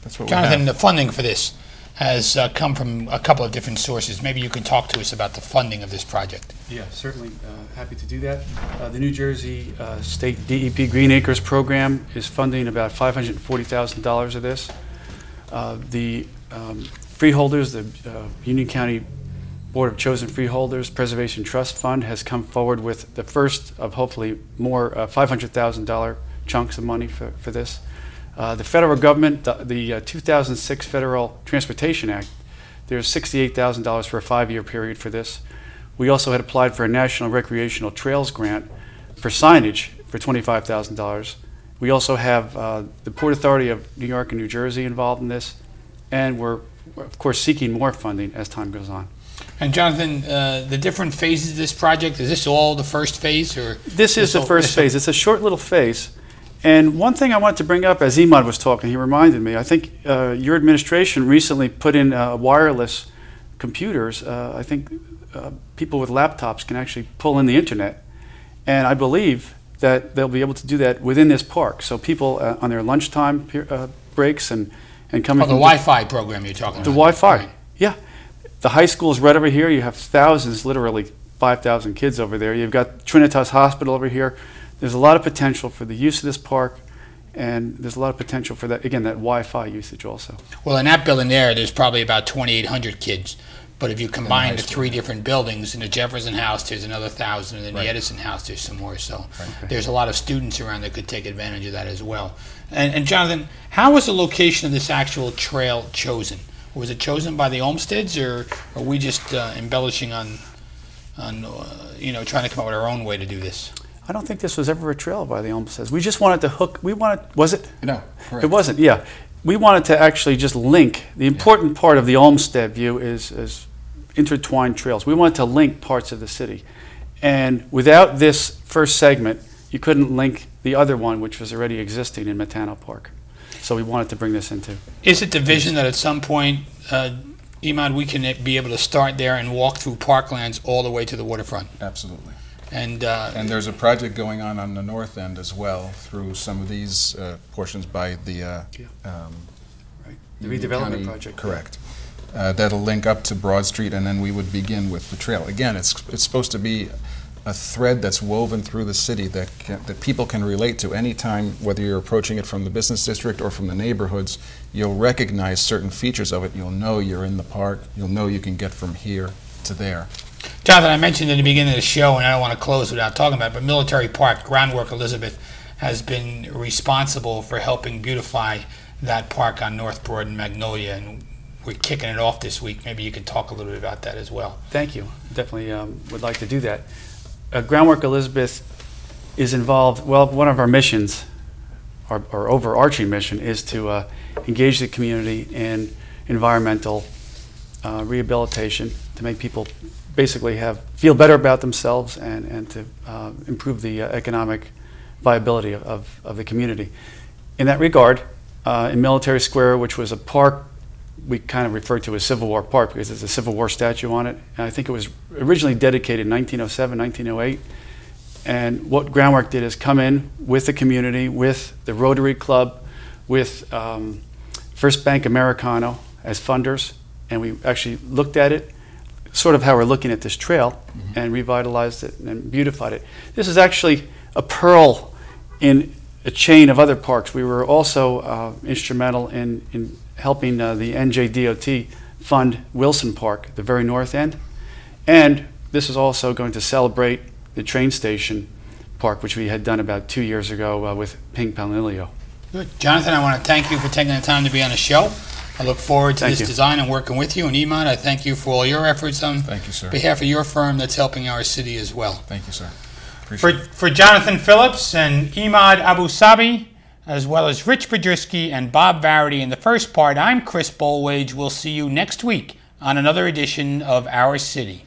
That's what Jonathan, we have. the funding for this has come from a couple of different sources. Maybe you can talk to us about the funding of this project. Yeah, certainly happy to do that. The New Jersey State DEP Green Acres program is funding about $540,000 of this. The freeholders, the Union County Board of Chosen Freeholders Preservation Trust Fund has come forward with the first of hopefully more $500,000 chunks of money for this. The federal government, the 2006 Federal Transportation Act, there's $68,000 for a 5-year period for this. We also had applied for a National Recreational Trails grant for signage for $25,000. We also have the Port Authority of New York and New Jersey involved in this, and we're, of course, seeking more funding as time goes on. And Jonathan, the different phases of this project, is this all the first phase? Or this is the first phase. It's a short little phase. And one thing I wanted to bring up as Imad was talking, he reminded me, I think your administration recently put in wireless computers. I think people with laptops can actually pull in the internet. And I believe that they'll be able to do that within this park. So people on their lunchtime breaks and coming the Wi-Fi program you're talking about. The Wi-Fi, right. Yeah. The high school is right over here. You have thousands, literally 5,000 kids over there. You've got Trinitas Hospital over here. There's a lot of potential for the use of this park, and there's a lot of potential for that, again, that Wi-Fi usage also. Well, in that building there's probably about 2,800 kids. But if you combine the 3 different buildings, in the Jefferson House, there's another 1,000, and in the Edison House, there's some more. So there's a lot of students around that could take advantage of that as well. And Jonathan, how was the location of this actual trail chosen? Was it chosen by the Olmsteds, or are we just embellishing on you know, trying to come up with our own way to do this? I don't think this was ever a trail by the Olmsteds. We just wanted to hook. Was it? No, correct. It wasn't. Yeah, we wanted to actually just link. The important part of the Olmsted view is intertwined trails. We wanted to link parts of the city, and without this first segment, you couldn't link the other one, which was already existing in Matano Park. So we wanted to bring this into. Is it the vision that at some point, Imad, we can be able to start there and walk through parklands all the way to the waterfront? Absolutely. And there's a project going on the north end as well through some of these portions by the The redevelopment project. Correct. That'll link up to Broad Street, and then we would begin with the trail. Again, it's supposed to be a thread that's woven through the city that people can relate to anytime, whether you're approaching it from the business district or from the neighborhoods. You'll recognize certain features of it. You'll know you're in the park. You'll know you can get from here to there. Jonathan, I mentioned at the beginning of the show, and I don't want to close without talking about it, but Military Park, Groundwork Elizabeth, has been responsible for helping beautify that park on North Broad and Magnolia, and we're kicking it off this week. Maybe you could talk a little bit about that as well. Thank you. Definitely would like to do that. Groundwork Elizabeth is involved, well, one of our missions, our overarching mission, is to engage the community in environmental rehabilitation, to make people basically feel better about themselves and to improve the economic viability of the community. In that regard, in Military Square, which was a park we kind of refer to as Civil War Park because there's a Civil War statue on it, and I think it was originally dedicated in 1907, 1908. And what Groundwork did is come in with the community, with the Rotary Club, with First Bank Americano as funders, and we actually looked at it, sort of how we're looking at this trail, and revitalized it and beautified it. This is actually a pearl in a chain of other parks. We were also instrumental in helping the NJDOT fund Wilson Park, the very north end. And this is also going to celebrate the train station park, which we had done about 2 years ago with Pink Palmilio. Good. Jonathan, I want to thank you for taking the time to be on the show. I look forward to this design and working with you. And Imad, I thank you for all your efforts on behalf of your firm that's helping our city as well. Thank you, sir. For Jonathan Phillips and Imad Abu Sabi, as well as Rich Podrisky and Bob Varity in the first part, I'm Chris Bolwage. We'll see you next week on another edition of Our City.